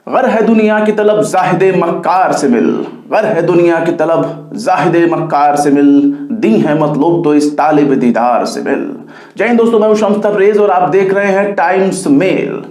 गर है दुनिया की तलब जाहिदे मक्कार से मिल, गर है दुनिया की तलब जाहिदे मक्कार से मिल, दी है मतलब तो इस तालिब दीदार से मिल। जय हिंद दोस्तों, मैं हूं शम्स तबरेज और आप देख रहे हैं टाइम्स मेल।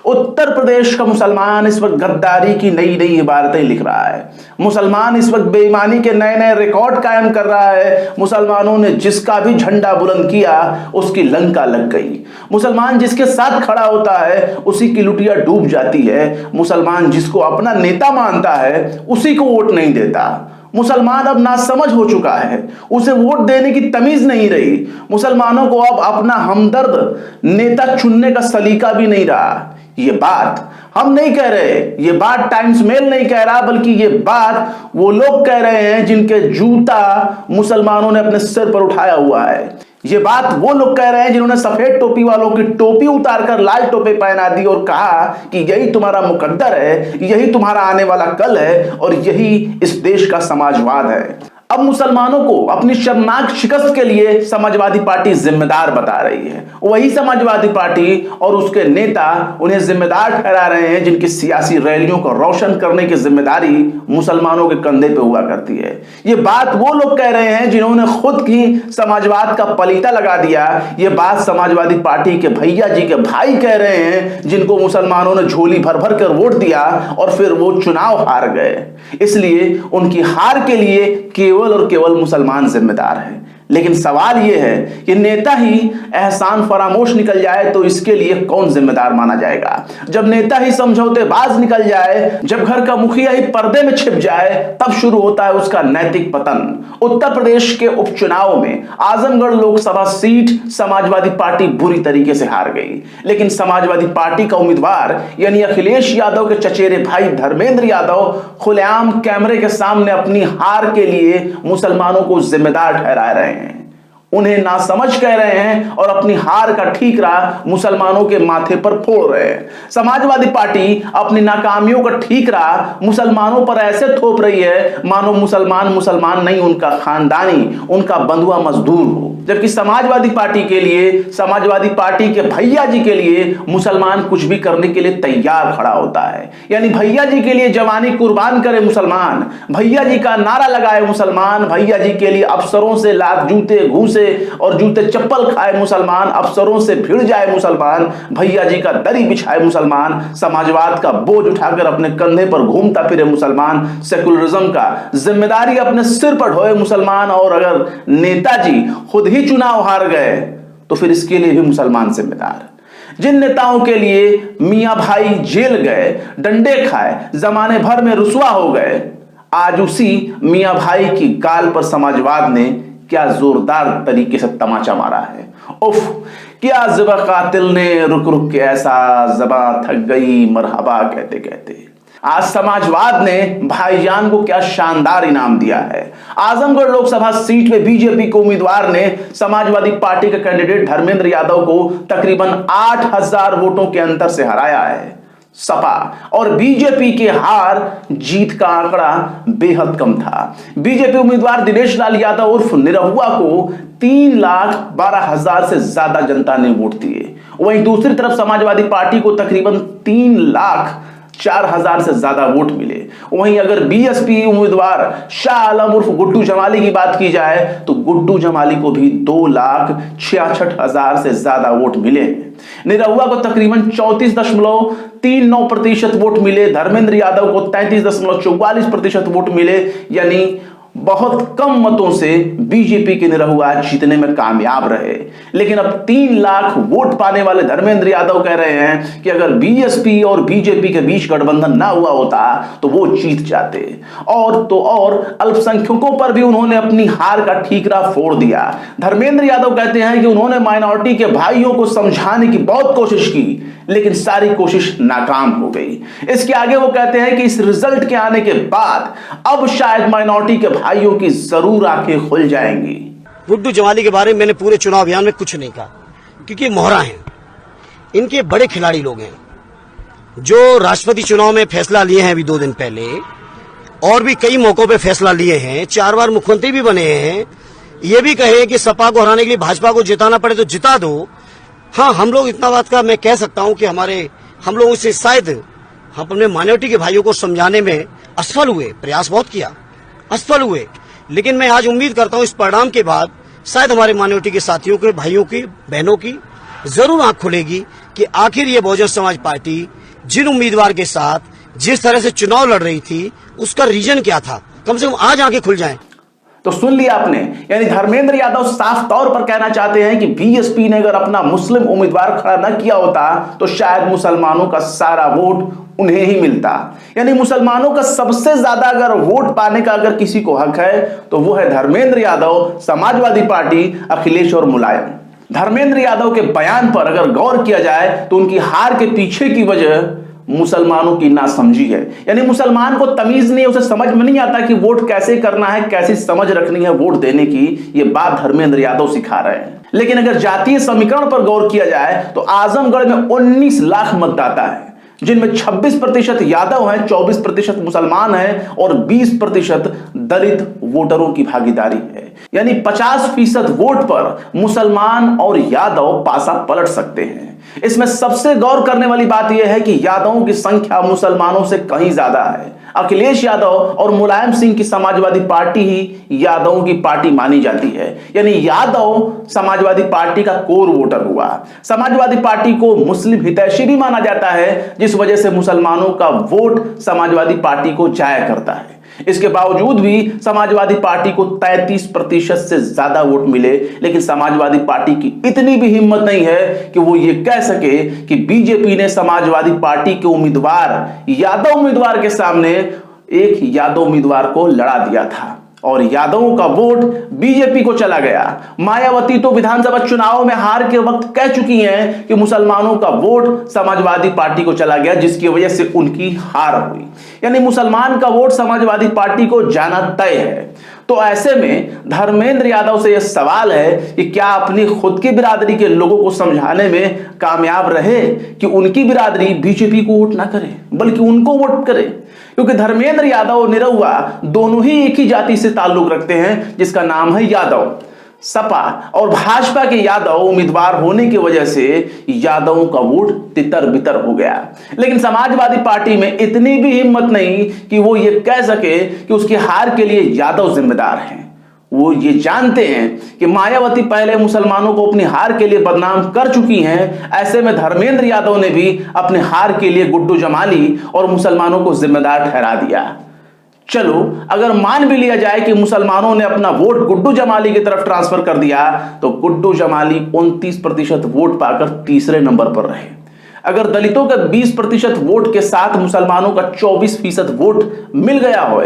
उत्तर प्रदेश का मुसलमान इस वक्त गद्दारी की नई नई इबारतें लिख रहा है। मुसलमान इस वक्त बेईमानी के नए नए रिकॉर्ड कायम कर रहा है। मुसलमानों ने जिसका भी झंडा बुलंद किया उसकी लंका लग गई। मुसलमान जिसके साथ खड़ा होता है उसी की लुटिया डूब जाती है। मुसलमान जिसको अपना नेता मानता है उसी को वोट नहीं देता। मुसलमान अब नासमझ हो चुका है, उसे वोट देने की तमीज नहीं रही। मुसलमानों को अब अपना हमदर्द नेता चुनने का सलीका भी नहीं रहा। ये बात हम नहीं कह रहे, ये बात टाइम्स मेल नहीं कह रहा, बल्कि ये बात वो लोग कह रहे हैं जिनके जूता मुसलमानों ने अपने सिर पर उठाया हुआ है। ये बात वो लोग कह रहे हैं जिन्होंने सफेद टोपी वालों की टोपी उतारकर लाल टोपी पहना दी और कहा कि यही तुम्हारा मुकद्दर है, यही तुम्हारा आने वाला कल है और यही इस देश का समाजवाद है। अब मुसलमानों को अपनी शर्मनाक शिकस्त के लिए समाजवादी पार्टी जिम्मेदार बता रही है। वही समाजवादी पार्टी और उसके नेता उन्हें जिम्मेदार ठहरा रहे हैं जिनकी सियासी रैलियों को रोशन करने की जिम्मेदारी मुसलमानों के कंधे पे हुआ करती है। ये बात वो लोग कह रहे हैं जिन्होंने खुद की समाजवाद का पलीता लगा दिया। ये बात समाजवादी पार्टी के भैया जी के भाई कह रहे हैं जिनको मुसलमानों ने झोली भर भर कर वोट दिया और फिर वो चुनाव हार गए। इसलिए उनकी हार के लिए केवल और केवल मुसलमान जिम्मेदार है। लेकिन सवाल यह है कि नेता ही एहसान फरामोश निकल जाए तो इसके लिए कौन जिम्मेदार माना जाएगा। जब नेता ही समझौतेबाज निकल जाए, जब घर का मुखिया ही पर्दे में छिप जाए, तब शुरू होता है उसका नैतिक पतन। उत्तर प्रदेश के उपचुनाव में आजमगढ़ लोकसभा सीट समाजवादी पार्टी बुरी तरीके से हार गई। लेकिन समाजवादी पार्टी का उम्मीदवार यानी अखिलेश यादव के चचेरे भाई धर्मेंद्र यादव खुलेआम कैमरे के सामने अपनी हार के लिए मुसलमानों को जिम्मेदार ठहरा रहे हैं। उन्हें नासमझ कह रहे हैं और अपनी हार का ठीकरा मुसलमानों के माथे पर फोड़ रहे हैं। समाजवादी पार्टी अपनी नाकामियों का ठीकरा मुसलमानों पर ऐसे थोप रही है मानो मुसलमान मुसलमान नहीं, उनका खानदानी, उनका बंधुआ मजदूर हो। जबकि समाजवादी पार्टी के लिए, समाजवादी पार्टी के भैया जी के लिए मुसलमान कुछ भी करने के लिए तैयार खड़ा होता है। यानी भैया जी के लिए जवानी कुर्बान करे मुसलमान, भैया जी का नारा लगाए मुसलमान, भैया जी के लिए अफसरों से लात जूते घूसे और जूते चप्पल खाए मुसलमान, अफसरों से भिड़ जाए मुसलमान, भैया जी का दरी बिछाए मुसलमान, समाजवाद का बोझ उठाकर अपने कंधे पर घूमता फिरे मुसलमान, सेकुलरिज्म का जिम्मेदारी अपने सिर पर ढोए मुसलमान। और अगर नेताजी खुद ही चुनाव हार गए तो फिर इसके लिए भी मुसलमान जिम्मेदार। जिन नेताओं के लिए मियां भाई जेल गए, डंडे खाए, जमाने भर में रुसवा हो गए, आज उसी मियां भाई की गाल पर समाजवाद ने क्या जोरदार तरीके से तमाचा मारा है। उफ, क्या ज़िबा कातिल ने रुक रुक के ऐसा ज़बा थक गई मरहबा कहते कहते। आज समाजवाद ने भाईजान को क्या शानदार इनाम दिया है। आजमगढ़ लोकसभा सीट में बीजेपी के उम्मीदवार ने समाजवादी पार्टी के कैंडिडेट धर्मेंद्र यादव को तकरीबन 8000 वोटों के अंतर से हराया है। सपा और बीजेपी के हार जीत का आंकड़ा बेहद कम था। बीजेपी उम्मीदवार दिनेश लाल यादव उर्फ निरहुआ को 3,12,000 से ज्यादा जनता ने वोट दिए। वहीं दूसरी तरफ समाजवादी पार्टी को तकरीबन 3,04,000 से ज्यादा वोट मिले। वहीं अगर बीएसपी उम्मीदवार शाह आलम उर्फ गुड्डू जमाली की बात की जाए तो गुड्डू जमाली को भी 2,66,000 से ज्यादा वोट मिले। निरहुआ को तकरीबन 34.39% वोट मिले। धर्मेंद्र यादव को 33.44% वोट मिले। यानी बहुत कम मतों से बीजेपी के निरहुआ जीतने में कामयाब रहे। लेकिन अब 3 लाख वोट पाने वाले धर्मेंद्र यादव कह रहे हैं कि अगर बीएसपी और बीजेपी के बीच गठबंधन ना हुआ होता तो वो जीत जाते। और तो और अल्पसंख्यकों पर भी उन्होंने अपनी हार का ठीकरा फोड़ दिया। धर्मेंद्र यादव कहते हैं कि उन्होंने माइनॉरिटी के भाइयों को समझाने की बहुत कोशिश की, लेकिन सारी कोशिश नाकाम हो गई। इसके आगे वो कहते हैं कि इस रिजल्ट के आने के बाद अब शायद माइनॉरिटी के भाइयों की जरूर आंखें खुल जाएंगी। गुड्डू जमाली के बारे में मैंने पूरे चुनाव अभियान में कुछ नहीं कहा, क्योंकि मोहरा हैं, इनके बड़े खिलाड़ी लोग हैं जो राष्ट्रपति चुनाव में फैसला लिए हैं अभी 2 दिन पहले, और भी कई मौकों पे फैसला लिए हैं, 4 बार मुख्यमंत्री भी बने हैं। ये भी कहे कि सपा को हराने के लिए भाजपा को जिताना पड़े तो जिता दो। हाँ, हम लोग इतना बात का मैं कह सकता हूं कि हम लोगों से शायद हम अपने माइनॉरिटी के भाइयों को समझाने में असफल हुए, प्रयास बहुत किया, असफल हुए। लेकिन मैं आज उम्मीद करता हूं इस परिणाम के बाद शायद हमारे माइनॉरिटी के साथियों के, भाइयों की, बहनों की जरूर आंख खुलेगी कि आखिर ये बहुजन समाज पार्टी जिन उम्मीदवार के साथ जिस तरह से चुनाव लड़ रही थी उसका रीजन क्या था, कम से कम आज आंखें खुल जाएं। तो सुन लिया आपने, यानी धर्मेंद्र यादव साफ तौर पर कहना चाहते हैं कि बीएसपी ने अगर अपना मुस्लिम उम्मीदवार खड़ा न किया होता तो शायद मुसलमानों का सारा वोट उन्हें ही मिलता। यानी मुसलमानों का सबसे ज्यादा अगर वोट पाने का अगर किसी को हक है तो वो है धर्मेंद्र यादव, समाजवादी पार्टी, अखिलेश और मुलायम। धर्मेंद्र यादव के बयान पर अगर गौर किया जाए तो उनकी हार के पीछे की वजह मुसलमानों की नासमझी है। यानी मुसलमान को तमीज नहीं है, उसे समझ में नहीं आता कि वोट कैसे करना है, कैसी समझ रखनी है वोट देने की। ये बात धर्मेंद्र यादव सिखा रहे हैं। लेकिन अगर जातीय समीकरण पर गौर किया जाए तो आजमगढ़ में 19 लाख मतदाता है, जिनमें 26% यादव हैं, 24% मुसलमान हैं और 20% दलित वोटरों की भागीदारी है। यानी 50% वोट पर मुसलमान और यादव पासा पलट सकते हैं। इसमें सबसे गौर करने वाली बात यह है कि यादवों की संख्या मुसलमानों से कहीं ज्यादा है। अखिलेश यादव और मुलायम सिंह की समाजवादी पार्टी ही यादवों की पार्टी मानी जाती है। यानी यादव समाजवादी पार्टी का कोर वोटर हुआ। समाजवादी पार्टी को मुस्लिम हितैषी भी माना जाता है, जिस वजह से मुसलमानों का वोट समाजवादी पार्टी को जाया करता है। इसके बावजूद भी समाजवादी पार्टी को 33% से ज्यादा वोट मिले, लेकिन समाजवादी पार्टी की इतनी भी हिम्मत नहीं है कि वो ये कह सके कि बीजेपी ने समाजवादी पार्टी के उम्मीदवार, यादव उम्मीदवार के सामने एक यादव उम्मीदवार को लड़ा दिया था और यादवों का वोट बीजेपी को चला गया। मायावती तो विधानसभा चुनाव में हार के वक्त कह चुकी हैं कि मुसलमानों का वोट समाजवादी पार्टी को चला गया, जिसकी वजह से उनकी हार हुई। यानी मुसलमान का वोट समाजवादी पार्टी को जाना तय है। तो ऐसे में धर्मेंद्र यादव से यह सवाल है कि क्या अपनी खुद की बिरादरी के लोगों को समझाने में कामयाब रहे कि उनकी बिरादरी बीजेपी को वोट ना करे बल्कि उनको वोट करे। क्योंकि धर्मेंद्र यादव और निरहुआ दोनों ही एक ही जाति से ताल्लुक रखते हैं, जिसका नाम है यादव। सपा और भाजपा के यादव उम्मीदवार होने की वजह से यादवों का वोट तितर बितर हो गया। लेकिन समाजवादी पार्टी में इतनी भी हिम्मत नहीं कि वो ये कह सके कि उसकी हार के लिए यादव जिम्मेदार हैं। वो ये जानते हैं कि मायावती पहले मुसलमानों को अपनी हार के लिए बदनाम कर चुकी हैं। ऐसे में धर्मेंद्र यादव ने भी अपने हार के लिए गुड्डू जमाली और मुसलमानों को जिम्मेदार ठहरा दिया। चलो अगर मान भी लिया जाए कि मुसलमानों ने अपना वोट गुड्डू जमाली की तरफ ट्रांसफर कर दिया तो गुड्डू जमाली 29% वोट पाकर तीसरे नंबर पर रहे। अगर दलितों के 20% वोट के साथ मुसलमानों का 24% वोट मिल गया हो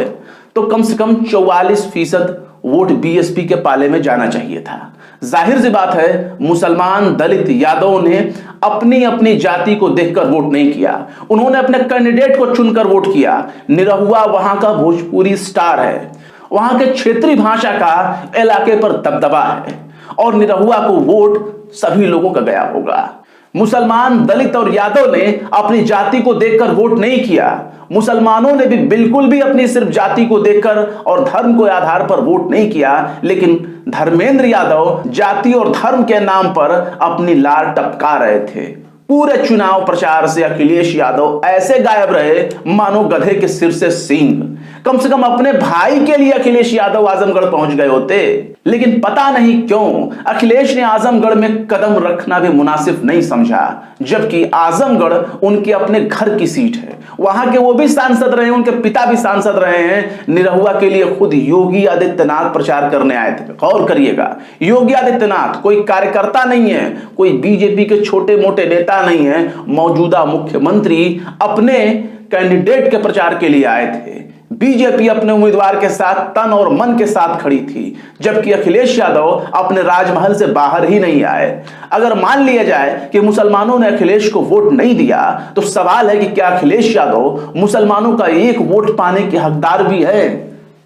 तो कम से कम 44% वोट बीएसपी के पाले में जाना चाहिए था। जाहिर सी बात है, मुसलमान, दलित, यादवों ने अपनी अपनी जाति को देखकर वोट नहीं किया। उन्होंने अपने कैंडिडेट को चुनकर वोट किया। निरहुआ वहां का भोजपुरी स्टार है, वहां के क्षेत्रीय भाषा का इलाके पर दबदबा है और निरहुआ को वोट सभी लोगों का गया होगा। मुसलमान, दलित और यादव ने अपनी जाति को देखकर वोट नहीं किया। मुसलमानों ने भी बिल्कुल भी अपनी सिर्फ जाति को देखकर और धर्म के आधार पर वोट नहीं किया। लेकिन धर्मेंद्र यादव जाति और धर्म के नाम पर अपनी लार टपका रहे थे। पूरे चुनाव प्रचार से अखिलेश यादव ऐसे गायब रहे मानो गधे के सिर से सींग। कम से कम अपने भाई के लिए अखिलेश यादव आजमगढ़ पहुंच गए होते, लेकिन पता नहीं क्यों अखिलेश ने आजमगढ़ में कदम रखना भी मुनासिब नहीं समझा, जबकि आजमगढ़ उनके अपने घर की सीट है। वहां के वो भी सांसद रहे, उनके पिता भी सांसद रहे हैं। निरहुआ के लिए खुद योगी आदित्यनाथ प्रचार करने आए थे। गौर करिएगा, योगी आदित्यनाथ कोई कार्यकर्ता नहीं है, कोई बीजेपी के छोटे मोटे नेता नहीं है। मौजूदा मुख्यमंत्री अपने कैंडिडेट के प्रचार के लिए आए थे। बीजेपी अपने उम्मीदवार के साथ तन और मन के साथ खड़ी थी, जबकि अखिलेश यादव अपने राजमहल से बाहर ही नहीं आए। अगर मान लिया जाए कि मुसलमानों ने अखिलेश को वोट नहीं दिया तो सवाल है कि क्या अखिलेश यादव मुसलमानों का एक वोट पाने के हकदार भी है?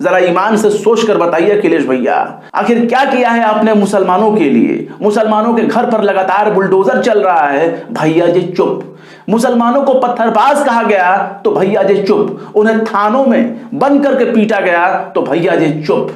जरा ईमान से सोचकर बताइए अखिलेश भैया, आखिर क्या किया है आपने मुसलमानों के लिए? मुसलमानों के घर पर लगातार बुलडोजर चल रहा है, भैया जी चुप। मुसलमानों को पत्थरबाज कहा गया तो भैया जी चुप। उन्हें थानों में बंद करके पीटा गया तो भैया जी चुप।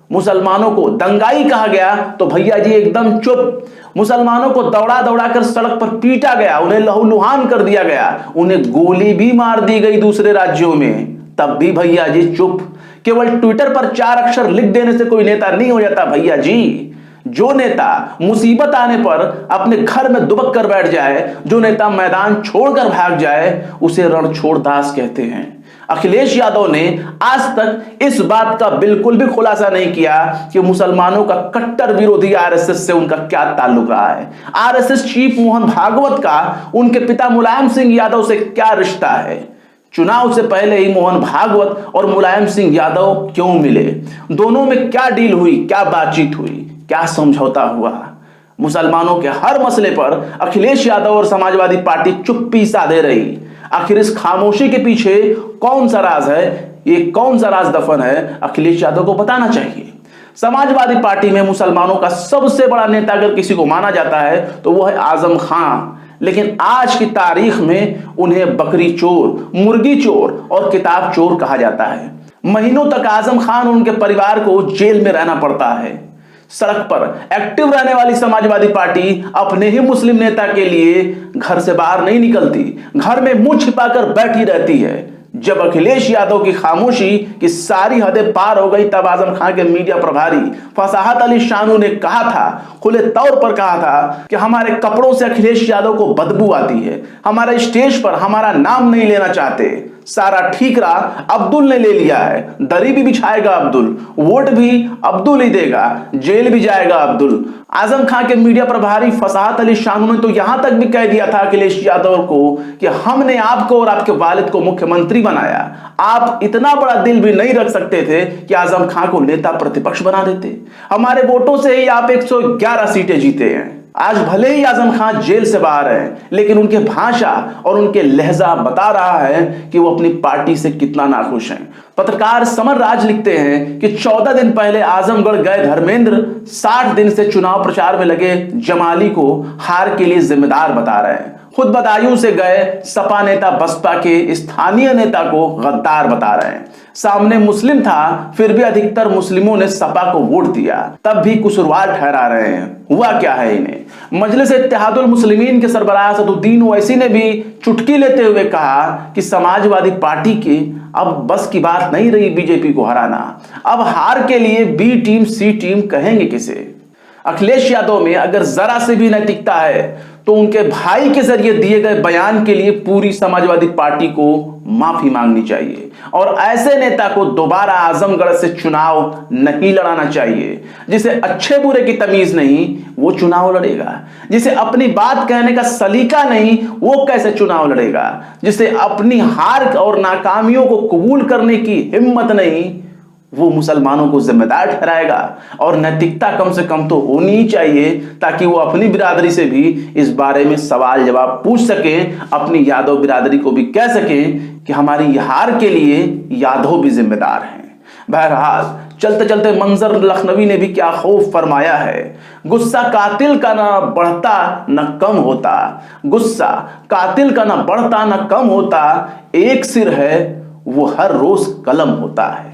मुसलमानों को दंगाई कहा गया तो भैया जी एकदम चुप। मुसलमानों को दौड़ा दौड़ा कर सड़क पर पीटा गया, उन्हें लहूलुहान कर दिया गया, उन्हें गोली भी मार दी गई दूसरे राज्यों में, तब भी भैया जी चुप। केवल ट्विटर पर 4 अक्षर लिख देने से कोई नेता नहीं हो जाता भैया जी। जो नेता मुसीबत आने पर अपने घर में दुबक कर बैठ जाए, जो नेता मैदान छोड़कर भाग जाए, उसे रणछोड़ दास कहते हैं। अखिलेश यादव ने आज तक इस बात का बिल्कुल भी खुलासा नहीं किया कि मुसलमानों का कट्टर विरोधी आरएसएस से उनका क्या ताल्लुक रहा है। आरएसएस चीफ मोहन भागवत का उनके पिता मुलायम सिंह यादव से क्या रिश्ता है। चुनाव से पहले ही मोहन भागवत और मुलायम सिंह यादव क्यों मिले, दोनों में क्या डील हुई, क्या बातचीत हुई, क्या समझौता हुआ। मुसलमानों के हर मसले पर अखिलेश यादव और समाजवादी पार्टी चुप्पी साधे रही। आखिर इस खामोशी के पीछे कौन सा राज है, ये कौन सा राज दफन है, अखिलेश यादव को बताना चाहिए। समाजवादी पार्टी में मुसलमानों का सबसे बड़ा नेता अगर किसी को माना जाता है तो वह है आजम खान, लेकिन आज की तारीख में उन्हें बकरी चोर, मुर्गी चोर और किताब चोर कहा जाता है। महीनों तक आजम खान और उनके परिवार को जेल में रहना पड़ता है। सड़क पर एक्टिव रहने वाली समाजवादी पार्टी अपने ही मुस्लिम नेता के लिए घर से बाहर नहीं निकलती, घर में मुंह छिपाकर बैठी रहती है। जब अखिलेश यादव की खामोशी की सारी हदें पार हो गई, तब आजम खान के मीडिया प्रभारी फसाहत अली शानू ने कहा था, खुले तौर पर कहा था कि हमारे कपड़ों से अखिलेश यादव को बदबू आती है, हमारे स्टेज पर हमारा नाम नहीं लेना चाहते। सारा ठीकरा अब्दुल ने ले लिया है, दरी भी बिछाएगा अब्दुल, वोट भी अब्दुल ही देगा, जेल भी जाएगा अब्दुल। आजम खान के मीडिया प्रभारी फसाहत अली शानू ने तो यहां तक भी कह दिया था अखिलेश यादव को कि हमने आपको और आपके वालिद को मुख्यमंत्री बनाया, आप इतना बड़ा दिल भी नहीं रख सकते थे कि आजम खान को नेता प्रतिपक्ष बना देते। हमारे वोटों से ही आप 111 सीटें जीते हैं। आज भले ही आजम खान जेल से बाहर हैं, लेकिन उनके भाषा और उनके लहजा बता रहा है कि वो अपनी पार्टी से कितना नाखुश हैं। पत्रकार समर राज लिखते हैं कि 14 दिन पहले आजमगढ़ गए धर्मेंद्र 60 दिन से चुनाव प्रचार में लगे जमाली को हार के लिए जिम्मेदार बता रहे हैं। खुद बदायूं से गए सपा नेता बसपा के स्थानीय नेता को गद्दार बता रहे हैं। सामने मुस्लिम था, फिर भी अधिकतर मुस्लिमों ने सपा को वोट दिया, तब भी कसूरवार ठहरा रहे हैं। हुआ क्या है इन्हें। मजलिस इत्तेहादुल मुस्लिमीन के सरबराह असदुद्दीन ओवैसी ने भी चुटकी लेते हुए कहा कि समाजवादी पार्टी की अब बस की बात नहीं रही बीजेपी को हराना, अब हार के लिए बी टीम सी टीम कहेंगे किसे। अखिलेश यादव में अगर जरा से भी नैतिकता है तो उनके भाई के जरिए दिए गए बयान के लिए पूरी समाजवादी पार्टी को माफी मांगनी चाहिए और ऐसे नेता को दोबारा आजमगढ़ से चुनाव नहीं लड़ाना चाहिए। जिसे अच्छे बुरे की तमीज नहीं वो चुनाव लड़ेगा, जिसे अपनी बात कहने का सलीका नहीं वो कैसे चुनाव लड़ेगा, जिसे अपनी हार और नाकामियों को कबूल करने की हिम्मत नहीं वो मुसलमानों को जिम्मेदार ठहराएगा। और नैतिकता कम से कम तो होनी ही चाहिए ताकि वो अपनी बिरादरी से भी इस बारे में सवाल जवाब पूछ सकें, अपनी यादव बिरादरी को भी कह सकें कि हमारी हार के लिए यादव भी जिम्मेदार हैं। बहरहाल चलते चलते मंजर लखनवी ने भी क्या खौफ फरमाया है। गुस्सा कातिल का ना बढ़ता न कम होता, गुस्सा कातिल का ना बढ़ता न कम होता, एक सिर है वो हर रोज कलम होता है।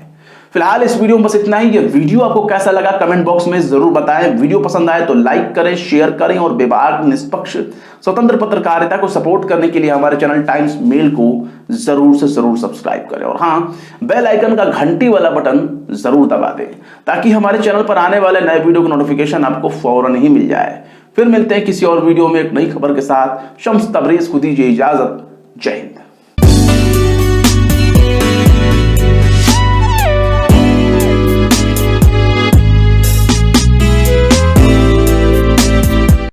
फिलहाल इस वीडियो में बस इतना ही। ये वीडियो आपको कैसा लगा कमेंट बॉक्स में जरूर बताएं। वीडियो पसंद आए तो लाइक करें, शेयर करें और बेबाक निष्पक्ष स्वतंत्र पत्रकारिता को सपोर्ट करने के लिए हमारे चैनल टाइम्स मेल को जरूर से जरूर सब्सक्राइब करें और हाँ, बेल आइकन का घंटी वाला बटन जरूर दबा दें ताकि हमारे चैनल पर आने वाले नए वीडियो का नोटिफिकेशन आपको फौरन ही मिल जाए। फिर मिलते हैं किसी और वीडियो में एक नई खबर के साथ। शम्स तबरेज को दीजिए इजाजत। जय हिंद।